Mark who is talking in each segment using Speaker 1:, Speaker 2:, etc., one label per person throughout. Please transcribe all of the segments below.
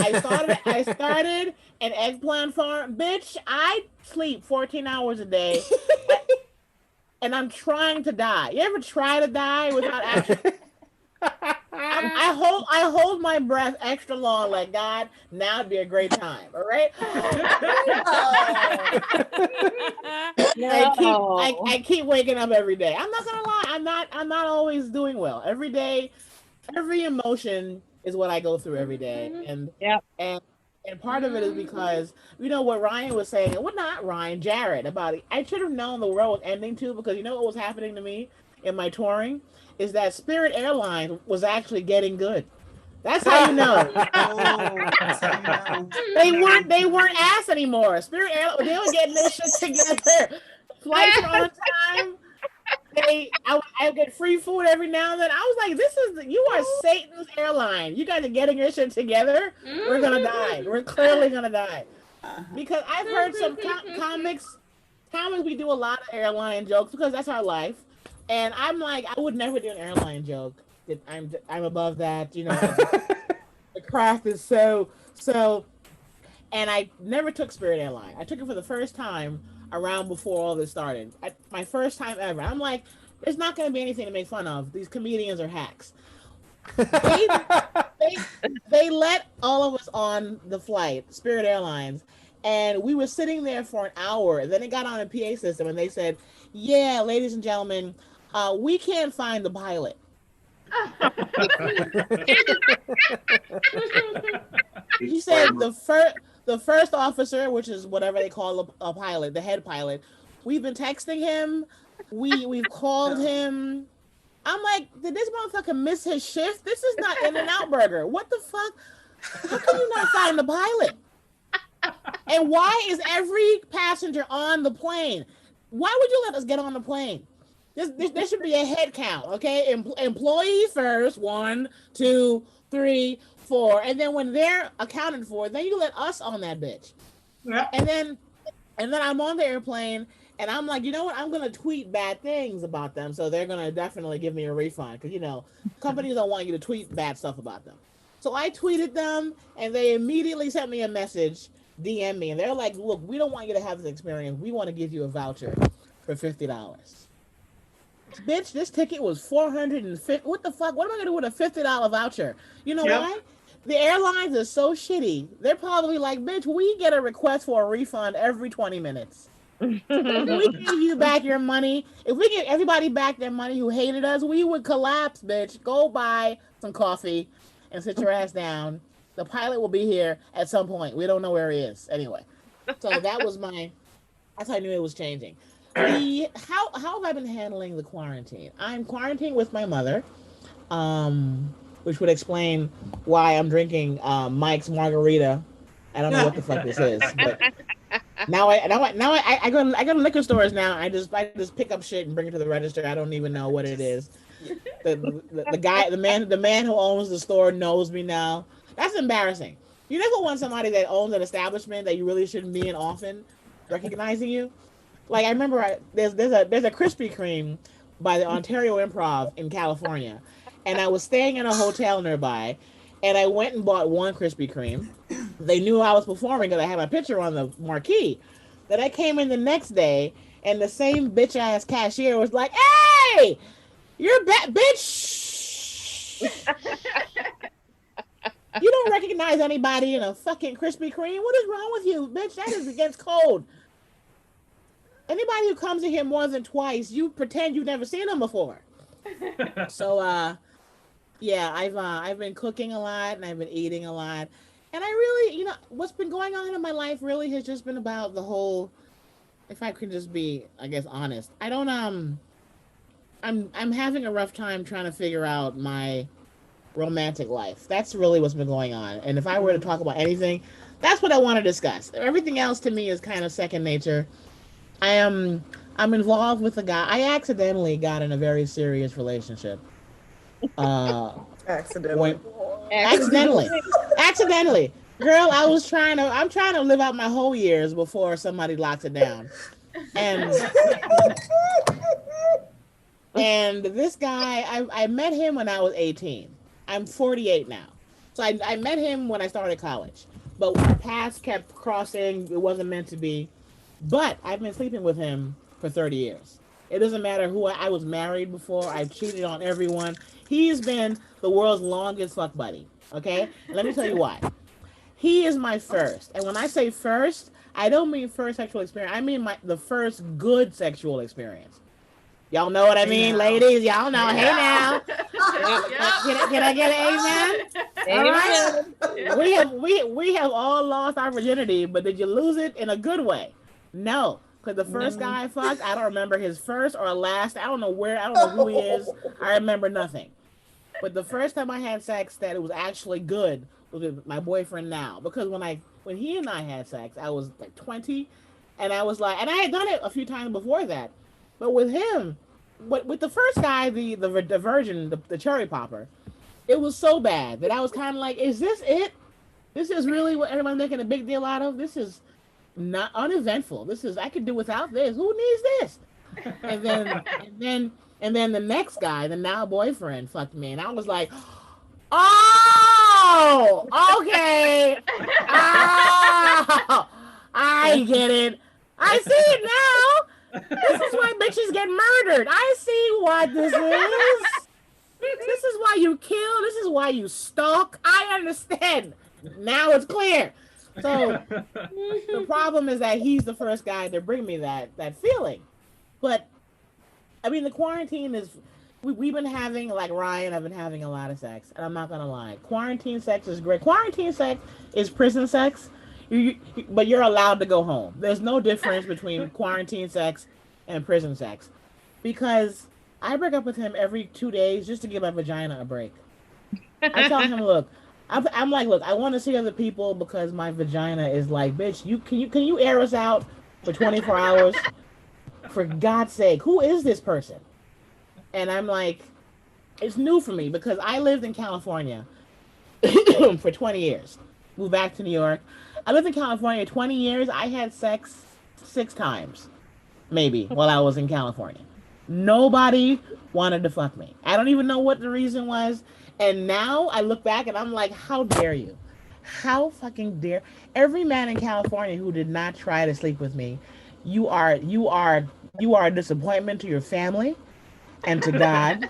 Speaker 1: I started an eggplant farm. Bitch, I sleep 14 hours a day and I'm trying to die. You ever try to die without actually I hold my breath extra long, like God, now would be a great time. All right.
Speaker 2: Oh,
Speaker 3: No.
Speaker 1: I keep waking up every day. I'm not gonna lie, I'm not always doing well. Every day, every emotion is what I go through every day.
Speaker 3: Yep.
Speaker 1: And and part of it is because you know what Ryan was saying, well not Ryan, Jared about it. I should have known the world was ending too, because you know what was happening to me in my touring is that Spirit Airlines was actually getting good. That's how you know.
Speaker 2: oh, that's how you know.
Speaker 1: They weren't ass anymore. Spirit Airlines, they were getting their shit together. Flights were on time. I would get free food every now and then. I was like, you are Satan's airline. You guys are getting your shit together. We're gonna die. We're clearly gonna die. Because I've heard some comics. Comics, we do a lot of airline jokes because that's our life. And I'm like, I would never do an airline joke. I'm above that. You know, the craft is so. And I never took Spirit Airline. I took it for the first time around before all this started. My first time ever. I'm like, there's not going to be anything to make fun of. These comedians are hacks. They, they, they let all of us on the flight, Spirit Airlines, and we were sitting there for an hour. And then it got on a PA system, and they said, "Yeah, ladies and gentlemen, we can't find the pilot." He said the first officer, which is whatever they call a pilot, the head pilot. We've been texting him. We've called him. I'm like, did this motherfucker miss his shift? This is not In-N-Out Burger. What the fuck? How can you not find the pilot? And why is every passenger on the plane? Why would you let us get on the plane? There should be a head count, okay? Employee first, 1, 2, 3, 4, and then when they're accounted for, then you let us on that bitch.
Speaker 2: Yeah.
Speaker 1: And then I'm on the airplane, and I'm like, you know what? I'm gonna tweet bad things about them, so they're gonna definitely give me a refund because you know companies don't want you to tweet bad stuff about them. So I tweeted them, and they immediately sent me a message, DM me, and they're like, "Look, we don't want you to have this experience. We want to give you a voucher for $50." Bitch, this ticket was 450. What the fuck? What am I gonna do with a $50 voucher? You know why? The airlines are so shitty. They're probably like, bitch, we get a request for a refund every 20 minutes. If we give you back your money, if we give everybody back their money who hated us, we would collapse, bitch. Go buy some coffee and sit your ass down. The pilot will be here at some point. We don't know where he is. Anyway. So that's how I knew it was changing. How have I been handling the quarantine? I'm quarantined with my mother, which would explain why I'm drinking Mike's margarita. I don't know what the fuck this is, but I go to liquor stores now. I just pick up shit and bring it to the register. I don't even know what it is. The man who owns the store knows me now. That's embarrassing. You never want somebody that owns an establishment that you really shouldn't be in often recognizing you. Like I remember, there's a Krispy Kreme by the Ontario Improv in California, and I was staying in a hotel nearby, and I went and bought one Krispy Kreme. They knew I was performing because I had my picture on the marquee. Then I came in the next day, and the same bitch ass cashier was like, "Hey, you're back, bitch. You don't recognize anybody in a fucking Krispy Kreme. What is wrong with you, bitch? That is against code. Anybody who comes in here more than twice, you pretend you've never seen them before." So, yeah, I've been cooking a lot and I've been eating a lot, and I really, what's been going on in my life really has just been about the whole. If I could just be, I guess, honest, I don't I'm having a rough time trying to figure out my romantic life. That's really what's been going on. And if I were to talk about anything, that's what I want to discuss. Everything else to me is kind of second nature. I'm involved with a guy. I accidentally got in a very serious relationship. Uh
Speaker 2: Accidentally.
Speaker 1: when accidentally. Accidentally. Girl, I'm trying to live out my whole years before somebody locks it down. And and this guy, I met him when I was 18. I'm 48 now. So I met him when I started college, but our paths kept crossing. It wasn't meant to be. But I've been sleeping with him for 30 years. It doesn't matter who I was married before. I've cheated on everyone. He's been the world's longest fuck buddy. Okay? Let me tell you why. He is my first. And when I say first, I don't mean first sexual experience. I mean the first good sexual experience. Y'all know what I mean, ladies? Y'all know. Hey now. Can I get an amen? All right. We have all lost our virginity, but did you lose it in a good way? No. Because the first guy I fucked, I don't remember his first or last. I don't know who he is. I remember nothing. But the first time I had sex that it was actually good was with my boyfriend now. Because when he and I had sex, I was like 20, and I was like, and I had done it a few times before that. But with him, with the first guy, the virgin, the cherry popper, it was so bad that I was kind of like, is this it? This is really what everyone's making a big deal out of? This is not uneventful. I could do without this. Who needs this? And then the next guy, the now boyfriend, fucked me, and I was like, oh, okay, oh, I get it. I see it now. This is why bitches get murdered. I see what this is. This is why you kill. This is why you stalk. I understand. Now it's clear. So the problem is that he's the first guy to bring me that feeling. But I mean, the quarantine is. We've been having, like Ryan, I've been having a lot of sex, and I'm not gonna lie. Quarantine sex is great. Quarantine sex is prison sex. But you're allowed to go home. There's no difference between quarantine sex and prison sex, because I break up with him every 2 days just to give my vagina a break. I tell him, look, I'm like, look, I want to see other people because my vagina is like, bitch, can you air us out for 24 hours? For God's sake, who is this person? And I'm like, it's new for me because I lived in California for 20 years. Moved back to New York. I lived in California 20 years. I had sex 6 times, maybe, while I was in California. Nobody wanted to fuck me. I don't even know what the reason was. And now I look back and I'm like, how dare you? How fucking dare every man in California who did not try to sleep with me, you are a disappointment to your family and to God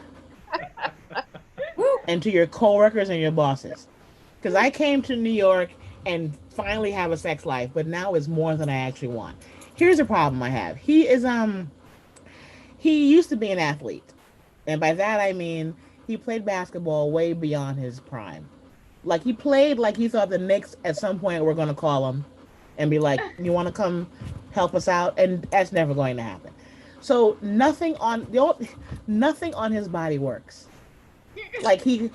Speaker 1: and to your coworkers and your bosses. Because I came to New York and finally have a sex life, but now it's more than I actually want. Here's a problem I have. He used to be an athlete. And by that I mean he played basketball way beyond his prime. Like he played like he thought the Knicks at some point were gonna call him and be like, you wanna come help us out? And that's never going to happen. So nothing on his body works. Like he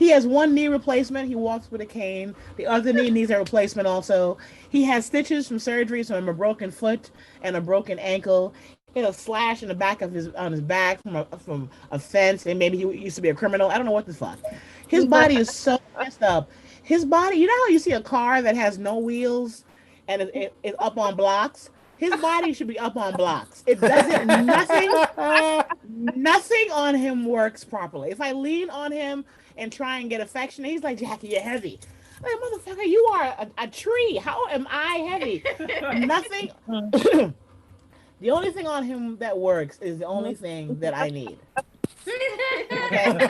Speaker 1: has one knee replacement. He walks with a cane. The other knee needs a replacement also. He has stitches from surgery, so a broken foot and a broken ankle. He had a slash in the back of his back from a fence, and maybe he used to be a criminal. I don't know what the fuck. His body is so messed up. His body, you know how you see a car that has no wheels and it's up on blocks? His body should be up on blocks. It doesn't. Nothing on him works properly. If I lean on him and try and get affection, he's like, Jackie, you're heavy. I'm like, motherfucker, you are a tree. How am I heavy? Nothing. The only thing on him that works is the only thing that I need. Okay?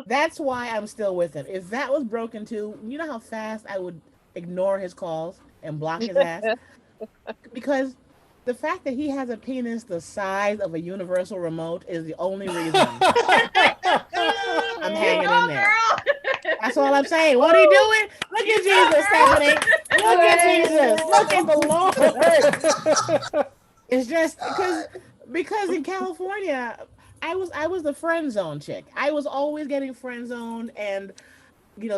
Speaker 1: That's why I'm still with him. If that was broken too, you know how fast I would ignore his calls and block his ass? Because the fact that he has a penis the size of a universal remote is the only reason I'm hanging in there. That's all I'm saying. What are you doing? Look at Jesus, Stephanie. Look at Jesus. Look at the Lord. It's just because in California, I was the friend zone chick. I was always getting friend zoned, and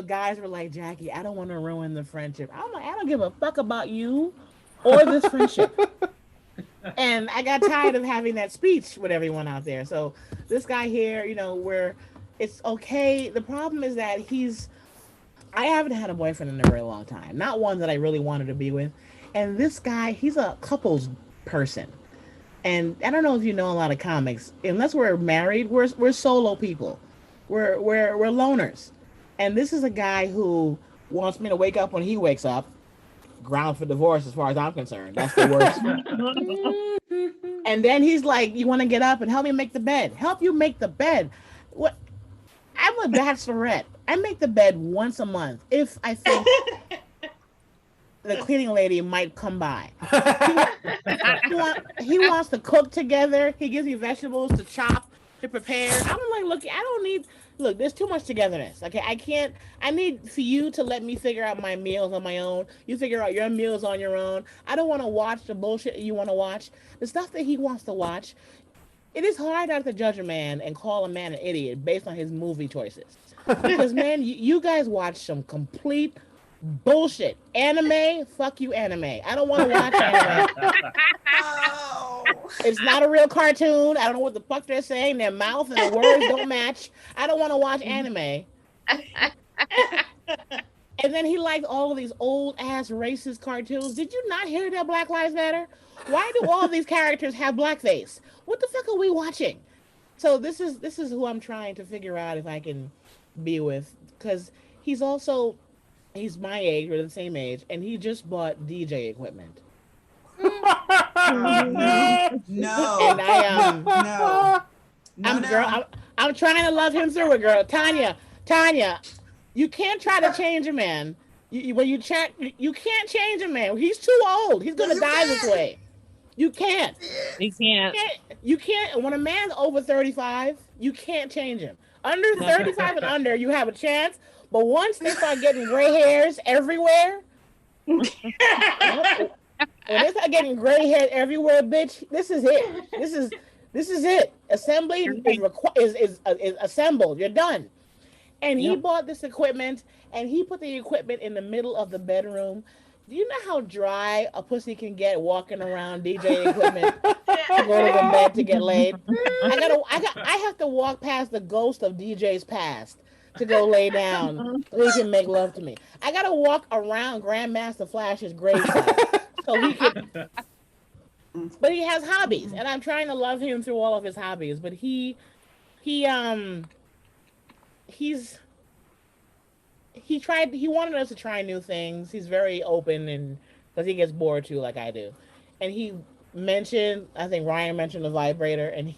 Speaker 1: guys were like, Jackie, I don't want to ruin the friendship. I'm like, I don't give a fuck about you or this friendship. And I got tired of having that speech with everyone out there. So this guy here, where it's okay. The problem is that I haven't had a boyfriend in a very long time. Not one that I really wanted to be with. And this guy, he's a couples person. And I don't know if you know a lot of comics. Unless we're married, we're solo people. we're loners, and this is a guy who wants me to wake up when he wakes up. Ground for divorce, as far as I'm concerned. That's the worst. And then he's like, "You want to get up and help me make the bed? Help you make the bed? What? I'm a bachelorette. I make the bed once a month if I think the cleaning lady might come by. He wants to cook together. He gives me vegetables to chop, to prepare. I'm like, look, I don't need. Look, there's too much togetherness. Okay, I can't. I need for you to let me figure out my meals on my own. You figure out your meals on your own. I don't want to watch the bullshit you want to watch. The stuff that he wants to watch. It is hard not to judge a man and call a man an idiot based on his movie choices. Because man, you guys watch some complete bullshit. Anime, fuck you, anime. I don't want to watch anime.
Speaker 2: Oh.
Speaker 1: It's not a real cartoon. I don't know what the fuck they're saying. Their mouth and the words don't match. I don't want to watch anime. And then he liked all of these old ass racist cartoons. Did you not hear that Black Lives Matter? Why do all these characters have blackface? What the fuck are we watching? So this is who I'm trying to figure out if I can be with, because he's my age, we're the same age, and he just bought DJ equipment.
Speaker 2: No.
Speaker 1: And I'm trying to love him through it, girl. Tanya, you can't try to change a man. You can't change a man. He's too old. He's gonna die this way. You can't.
Speaker 3: You can't.
Speaker 1: You can't. When a man's over 35, you can't change him. Under 35 and under, you have a chance. But once they start getting gray hairs everywhere, when they start getting gray hairs everywhere, bitch, this is it. This is it. Assembly is assembled. You're done. And he bought this equipment, and he put the equipment in the middle of the bedroom. Do you know how dry a pussy can get walking around DJ equipment to go to the bed to get laid? I have to walk past the ghost of DJ's past to go lay down so he can make love to me. I gotta walk around Grandmaster Flash's gravesite so he can. But he has hobbies, and I'm trying to love him through all of his hobbies. But he wanted us to try new things. He's very open, and because he gets bored too, like I do. And he mentioned, I think Ryan mentioned the vibrator, and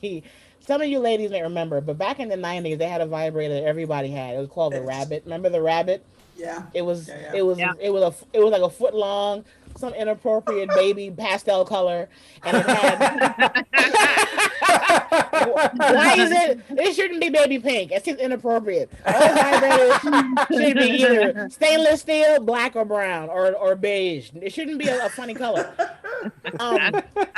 Speaker 1: some of you ladies may remember, but back in the 90s, they had a vibrator that everybody had. It was called the Rabbit. Remember the Rabbit?
Speaker 2: Yeah.
Speaker 1: It was like a foot long, some inappropriate baby pastel color, and it had. Why is it? It shouldn't be baby pink. It's just inappropriate. All vibrators should be either stainless steel, black or brown, or beige. It shouldn't be a funny color.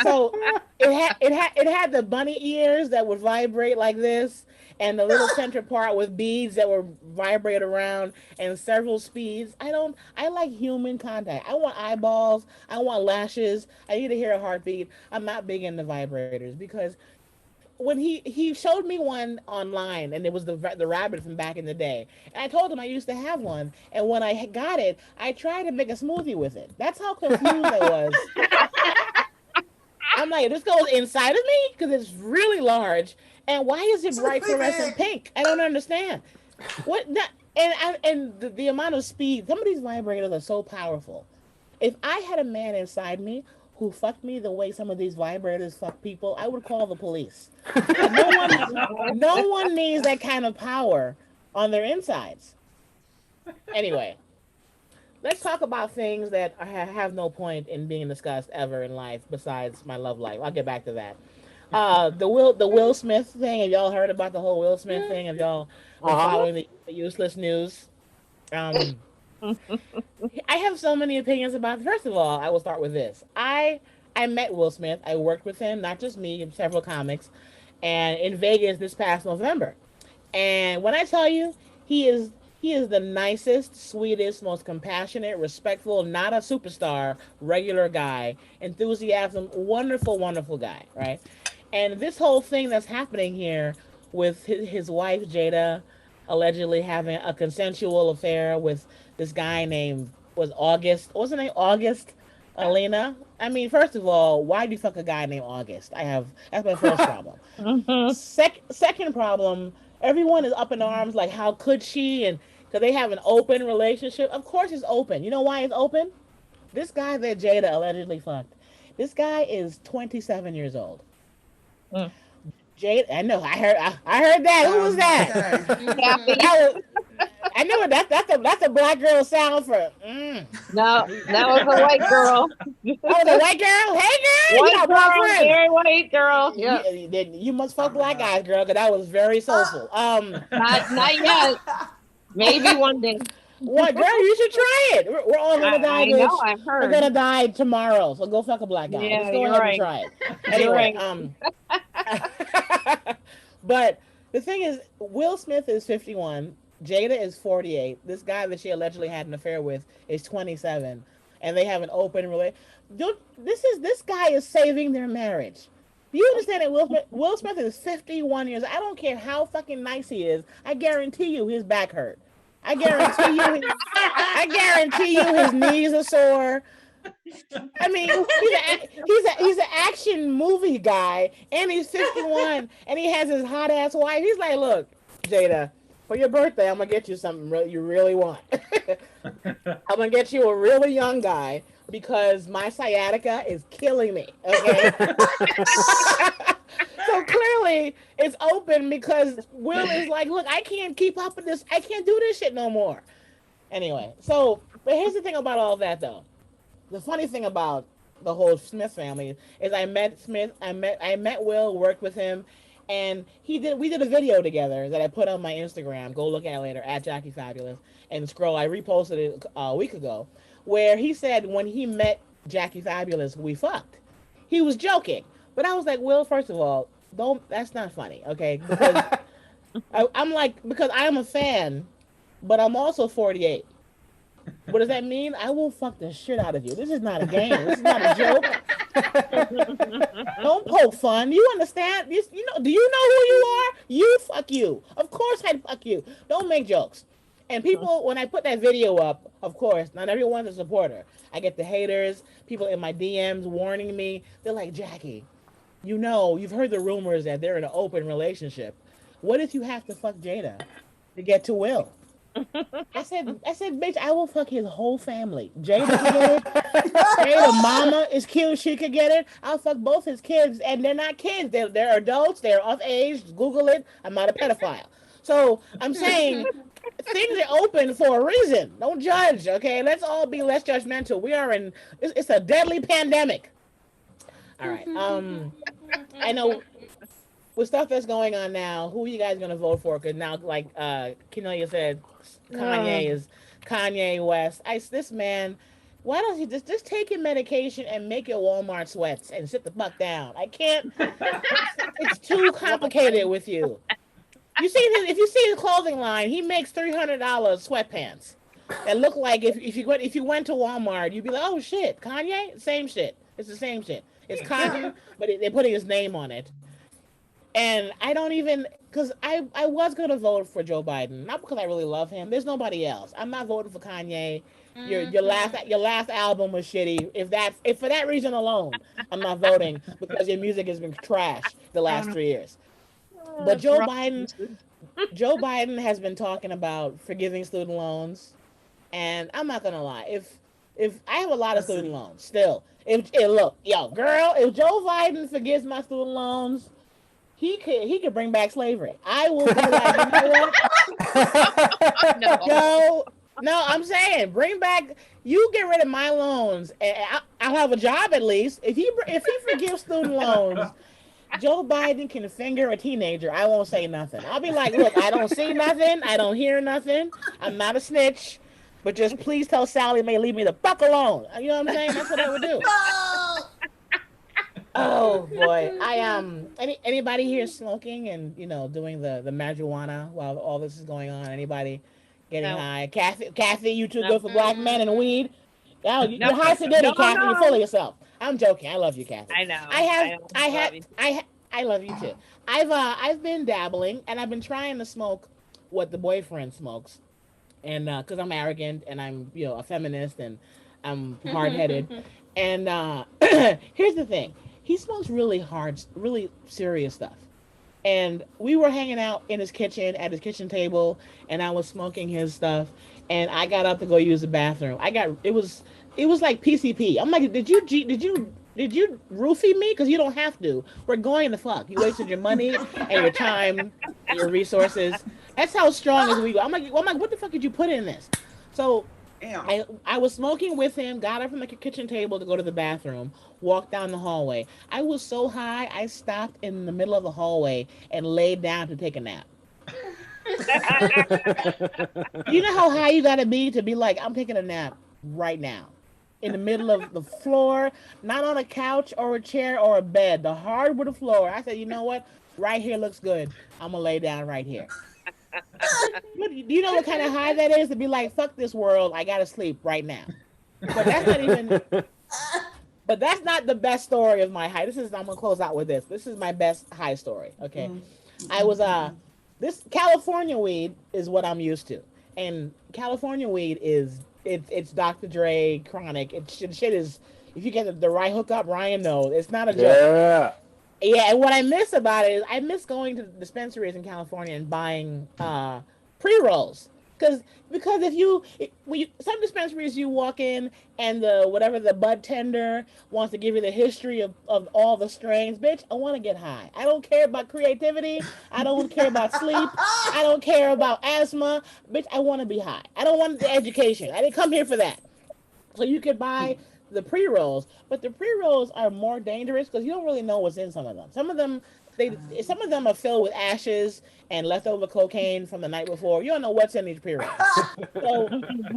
Speaker 1: So it had the bunny ears that would vibrate like this, and the little center part with beads that would vibrate around, and several speeds. I like human contact. I want eyeballs. I want lashes. I need to hear a heartbeat. I'm not big into vibrators because when he showed me one online, and it was the Rabbit from back in the day, and I told him I used to have one, and when I got it, I tried to make a smoothie with it. That's how confused I was. I'm like, this goes inside of me because it's really large, and why is it bright fluorescent pink? I don't understand. What? And the amount of speed. Some of these vibrators are so powerful. If I had a man inside me who fucked me the way some of these vibrators fuck people, I would call the police. No one needs that kind of power on their insides. Anyway, let's talk about things that have no point in being discussed ever in life besides my love life. I'll get back to that. The Will Smith thing. Have y'all heard about the whole Will Smith thing? Have y'all been following the useless news? I have so many opinions about it. First of all, I will start with this. I met Will Smith. I worked with him, not just me, several comics, and in Vegas this past November. And when I tell you, he is the nicest, sweetest, most compassionate, respectful, not a superstar, regular guy, enthusiasm, wonderful, wonderful guy, right? And this whole thing that's happening here with his wife, Jada, allegedly having a consensual affair with this guy named August. What's his name? August Alina. I mean, first of all, why do you fuck a guy named August? That's my first problem. Second problem, Everyone is up in arms, like how could she? And because they have an open relationship. Of course, it's open. You know why it's open? This guy that Jada allegedly fucked. This guy is 27 years old.
Speaker 3: Mm.
Speaker 1: Jade, I know. I heard that. Who was that?
Speaker 2: Okay.
Speaker 3: Kathy.
Speaker 1: That was, I know it. That's a black girl sound for.
Speaker 3: No, that was a white girl.
Speaker 1: Oh, the white girl. Hey, girl, you
Speaker 3: White
Speaker 1: got
Speaker 3: girl,
Speaker 1: black friends.
Speaker 3: very white girl. Yep.
Speaker 1: You must fuck black guys, girl, because that was very soulful.
Speaker 3: Not yet. Maybe one day.
Speaker 1: What, girl? You should try it. We're all gonna die,
Speaker 3: I
Speaker 1: bitch.
Speaker 3: know, I've
Speaker 1: We're
Speaker 3: heard.
Speaker 1: gonna die tomorrow, so go fuck a black guy.
Speaker 3: Yeah,
Speaker 1: Let's go
Speaker 3: you're
Speaker 1: ahead
Speaker 3: right.
Speaker 1: and try it.
Speaker 3: You're
Speaker 1: Anyway,
Speaker 3: right.
Speaker 1: but the thing is, Will Smith is 51. Jada is 48. This guy that she allegedly had an affair with is 27, and they have an open relationship. This guy is saving their marriage. Do you understand that Will Smith is 51 years? I don't care how fucking nice he is. I guarantee you his back hurt. I guarantee you his knees are sore. I mean, he's an action movie guy, and he's 51, and he has his hot ass wife. He's like, look, Jada, for your birthday, I'm gonna get you something you really want. I'm gonna get you a really young guy because my sciatica is killing me. Okay. So clearly it's open because Will is like, look, I can't keep up with this. I can't do this shit no more. Anyway, but here's the thing about all that though. The funny thing about the whole Smith family is I met Smith, I met Will, worked with him, and we did a video together that I put on my Instagram. Go look at it later at Jackie Fabulous and scroll. I reposted it a week ago, where he said when he met Jackie Fabulous, we fucked. He was joking, but I was like, Will, first of all, that's not funny, okay? Because I'm like, because I am a fan, but I'm also 48. What does that mean? I will fuck the shit out of you. This is not a game. This is not a joke. Don't poke fun. You understand? Do you know who you are? You fuck you. Of course I'd fuck you. Don't make jokes. And people, when I put that video up, of course, not everyone's a supporter. I get the haters, people in my DMs warning me. They're like, Jackie, you've heard the rumors that they're in an open relationship. What if you have to fuck Jada to get to Will? I said, bitch, I will fuck his whole family. Jada can get it. Jada mama is cute. She could get it. I'll fuck both his kids, and they're not kids. They're adults. They're of age. Google it. I'm not a pedophile. So I'm saying things are open for a reason. Don't judge, okay? Let's all be less judgmental. We are it's a deadly pandemic. All right. I know with stuff that's going on now, who are you guys gonna vote for? Because now, like Kenelia said, Kanye West. This man, why don't you just take your medication and make your Walmart sweats and sit the fuck down? I can't. It's too complicated with you. If you see his clothing line, he makes $300 sweatpants that look like if you went to Walmart, you'd be like, oh shit, Kanye, same shit. It's the same shit. It's cotton, but they're putting his name on it. And I don't even, because I was going to vote for Joe Biden, not because I really love him. There's nobody else. I'm not voting for Kanye. Your last album was shitty. If for that reason alone, I'm not voting because your music has been trash the last 3 years. But Joe Biden has been talking about forgiving student loans, and I'm not gonna lie. If I have a lot of student loans still, if Joe Biden forgives my student loans, he could bring back slavery. I will be like, you know what? No, I'm saying bring back. You get rid of my loans, and I'll have a job at least. If he forgives student loans, Joe Biden can finger a teenager. I won't say nothing. I'll be like, look, I don't see nothing. I don't hear nothing. I'm not a snitch. But just please tell Sally Mae leave me the fuck alone. You know what I'm saying? That's what I would do. Oh boy, anybody here smoking and doing the marijuana while all this is going on? Anybody getting high? Kathy, you too good for black men and weed. Oh, you're high today, Kathy. You're full of yourself. I'm joking. I love you, Kathy.
Speaker 3: I know.
Speaker 1: I love you too. I've been dabbling and I've been trying to smoke what the boyfriend smokes, and because I'm arrogant and I'm a feminist and I'm hard headed, and here's the thing. He smokes really hard, really serious stuff. and we were hanging out in his kitchen at his kitchen table, and I was smoking his stuff, and I got up to go use the bathroom. It was like PCP. I'm like, did you roofie me? Because you don't have to. We're going to fuck. You wasted your money and your time, and your resources. That's how strong as we go. I'm like, what the fuck did you put in this? So
Speaker 2: Damn.
Speaker 1: I was smoking with him, got up from the kitchen table to go to the bathroom, walked down the hallway. I was so high, I stopped in the middle of the hallway and laid down to take a nap. You know how high you gotta be to be like, I'm taking a nap right now. In the middle of the floor, not on a couch or a chair or a bed, the hardwood floor. I said, you know what? Right here looks good. I'm gonna lay down right here. Do you know what kind of high that is to be like, fuck this world, I gotta sleep right now. But that's not even. But that's not the best story of my high. I'm gonna close out with this. This is my best high story. Okay, I was this California weed is what I'm used to, and California weed is it's Dr. Dre chronic. Shit is, if you get the right hookup, Ryan knows it's not a joke.
Speaker 4: Yeah.
Speaker 1: Yeah, and what I miss about it is I miss going to dispensaries in California and buying pre-rolls. Because some dispensaries you walk in and the bud tender wants to give you the history of all the strains. Bitch, I want to get high. I don't care about creativity. I don't care about sleep. I don't care about asthma. Bitch, I want to be high. I don't want the education. I didn't come here for that. So you could buy the pre-rolls, but the pre-rolls are more dangerous because you don't really know what's in some of them. Some of them are filled with ashes and leftover cocaine from the night before. You don't know what's in these pre-rolls.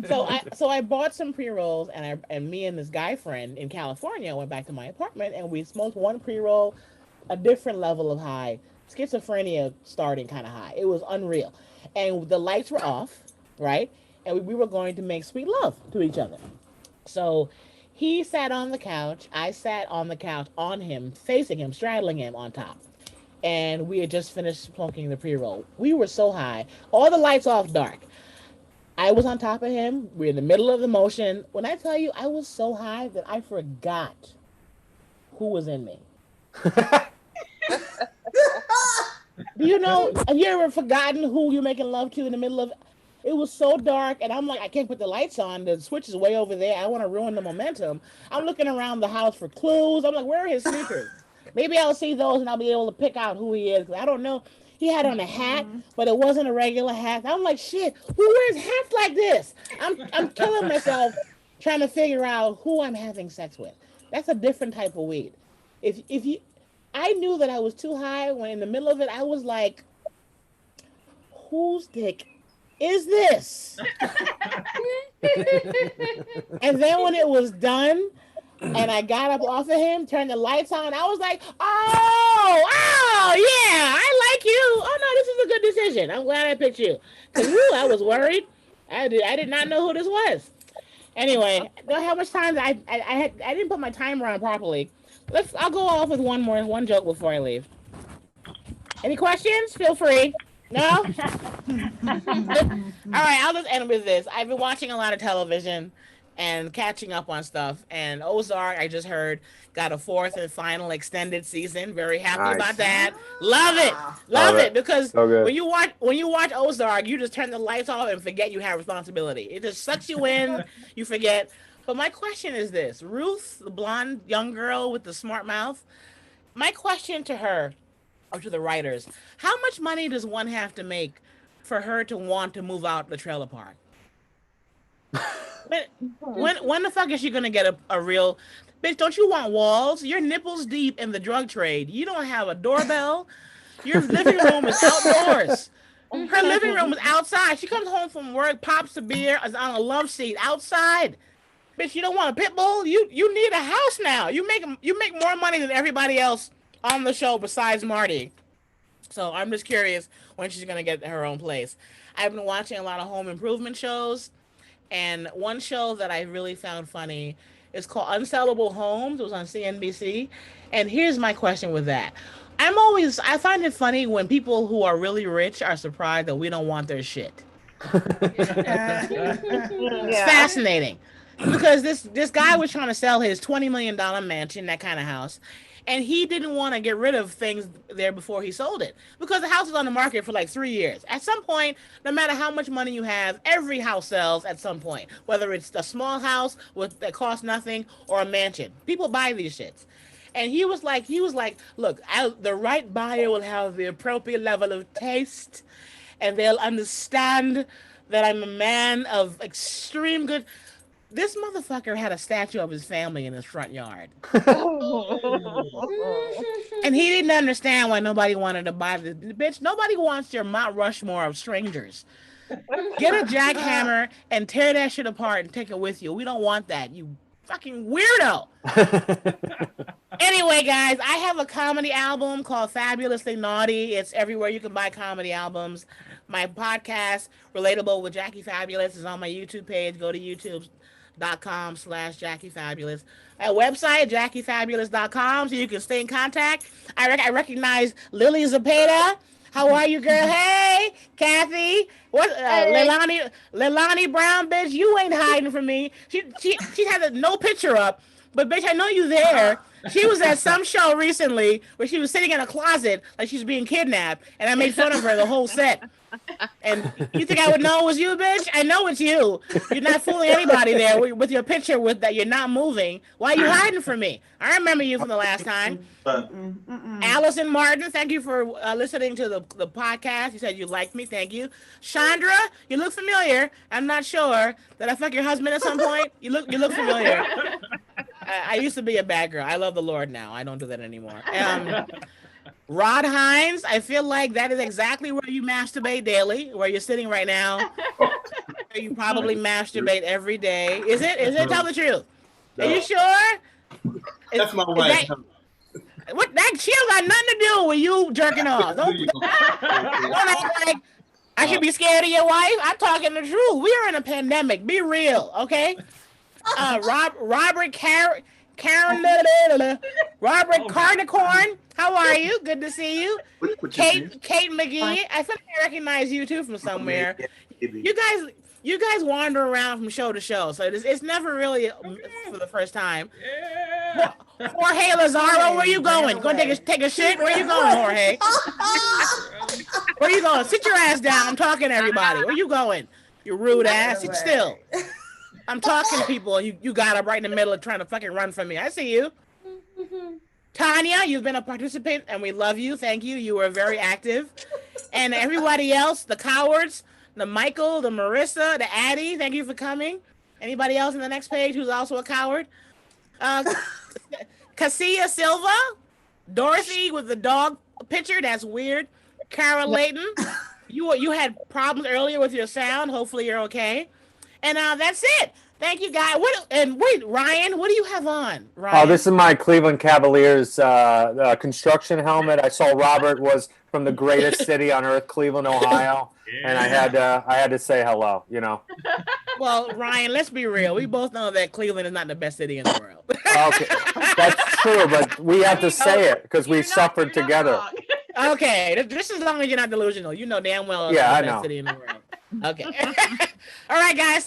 Speaker 1: So I bought some pre-rolls, and me and this guy friend in California went back to my apartment, and we smoked one pre-roll, a different level of high, schizophrenia starting kind of high. It was unreal, and the lights were off, right? And we were going to make sweet love to each other. So he sat on the couch. I sat on the couch on him, facing him, straddling him on top. And we had just finished smoking the pre-roll. We were so high. All the lights off, dark. I was on top of him. We're in the middle of the motion. When I tell you, I was so high that I forgot who was in me. Have you ever forgotten who you're making love to in the middle of... It was so dark, and I'm like, I can't put the lights on. The switch is way over there. I want to ruin the momentum. I'm looking around the house for clues. I'm like, where are his sneakers? Maybe I'll see those, and I'll be able to pick out who he is. Because I don't know. He had on a hat, but it wasn't a regular hat. I'm like, shit, who wears hats like this? I'm killing myself trying to figure out who I'm having sex with. That's a different type of weed. I knew that I was too high when in the middle of it, I was like, whose dick is this? And then when it was done and I got up off of him, turned the lights on, I was like, oh yeah, I like you. Oh no, this is a good decision. I'm glad I picked you. Because I was worried. I did not know who this was. Anyway, how much time I didn't put my timer on properly. I'll go off with one joke before I leave. Any questions? Feel free. No? All right, I'll just end with this. I've been watching a lot of television and catching up on stuff. And Ozark, I just heard, got a fourth and final extended season. Very happy about that. Love it. Love it. Because
Speaker 4: so
Speaker 1: when you watch Ozark, you just turn the lights off and forget you have responsibility. It just sucks you in. You forget. But my question is this. Ruth, the blonde young girl with the smart mouth, my question to her, or to the writers, how much money does one have to make for her to want to move out the trailer park? When the fuck is she gonna get a real... Bitch, don't you want walls? You're nipples deep in the drug trade. You don't have a doorbell. Your living room is outdoors. Her living room is outside. She comes home from work, pops a beer, is on a love seat outside. Bitch, you don't want a pit bull? You need a house now. You make more money than everybody else on the show besides Marty. So I'm just curious when she's gonna get her own place. I've been watching a lot of home improvement shows, and one show that I really found funny is called Unsellable Homes. It was on CNBC. And here's my question with that. I find it funny when people who are really rich are surprised that we don't want their shit. It's fascinating. Because this guy was trying to sell his $20 million mansion, that kind of house. And he didn't want to get rid of things there before he sold it because the house was on the market for like 3 years. At some point, no matter how much money you have, every house sells at some point, whether it's a small house that costs nothing or a mansion. People buy these shits. And he was like, look, the right buyer will have the appropriate level of taste and they'll understand that I'm a man of extreme good. This motherfucker had a statue of his family in his front yard. And he didn't understand why nobody wanted to buy the bitch. Nobody wants your Mount Rushmore of strangers. Get a jackhammer and tear that shit apart and take it with you. We don't want that, you fucking weirdo. Anyway, guys, I have a comedy album called Fabulously Naughty. It's everywhere you can buy comedy albums. My podcast, Relatable with Jackie Fabulous, is on my YouTube page. Go to youtube.com/Jackie Fabulous. My website, JackieFabulous.com, so you can stay in contact. I recognize Lily Zepeda. How are you, girl? Hey, Kathy. What? Leilani Brown, bitch. You ain't hiding from me. She had no picture up, but bitch, I know you there. She was at some show recently where she was sitting in a closet like she's being kidnapped, and I made fun of her the whole set. And you think I would know it was you, bitch? I know it's you. You're not fooling anybody there with your picture with that you're not moving. Why are you hiding from me? I remember you from the last time. Allison Martin, thank you for listening to the podcast. You said you liked me. Thank you. Chandra, you look familiar. I'm not sure. Did I fuck your husband at some point? You look familiar. I used to be a bad girl. I love the Lord now. I don't do that anymore. Rod Hines, I feel like that is exactly where you masturbate daily, where you're sitting right now. You probably masturbate every day. Is it? Tell the truth. No. Are you sure?
Speaker 2: That's my wife.
Speaker 1: What that she don't got nothing to do with you jerking off. Don't act like I should be scared of your wife. I'm talking the truth. We are in a pandemic. Be real, okay? Robert Carnicorn, how are you? Good to see you. Kate McGee, I feel like I recognize you too from somewhere. You guys wander around from show to show, so it's never really for the first time. Jorge Lazaro, where you going? Going to take a shit? Where you going, Jorge? Where you going? Sit your ass down. I'm talking to everybody. Where you going? You rude ass. Sit still. I'm talking to people. You got up right in the middle of trying to fucking run from me. I see you. Tanya, you've been a participant, and we love you. Thank you. You were very active. And everybody else, the cowards, the Michael, the Marissa, the Addie, thank you for coming. Anybody else on the next page who's also a coward? Cassia Silva, Dorothy with the dog picture. That's weird. Carol Layton, you had problems earlier with your sound. Hopefully you're okay. And that's it. Thank you, guys. Wait, Ryan, what do you have on? Ryan?
Speaker 4: Oh, this is my Cleveland Cavaliers construction helmet. I saw Robert was from the greatest city on earth, Cleveland, Ohio, and I had to say hello. You know.
Speaker 1: Well, Ryan, let's be real. We both know that Cleveland is not the best city in the world.
Speaker 4: Okay, that's true, but we have to say it because we suffered together.
Speaker 1: Okay, just as long as you're not delusional, you know damn well it's
Speaker 4: I
Speaker 1: the best
Speaker 4: know.
Speaker 1: city in the world. Okay. All right, guys.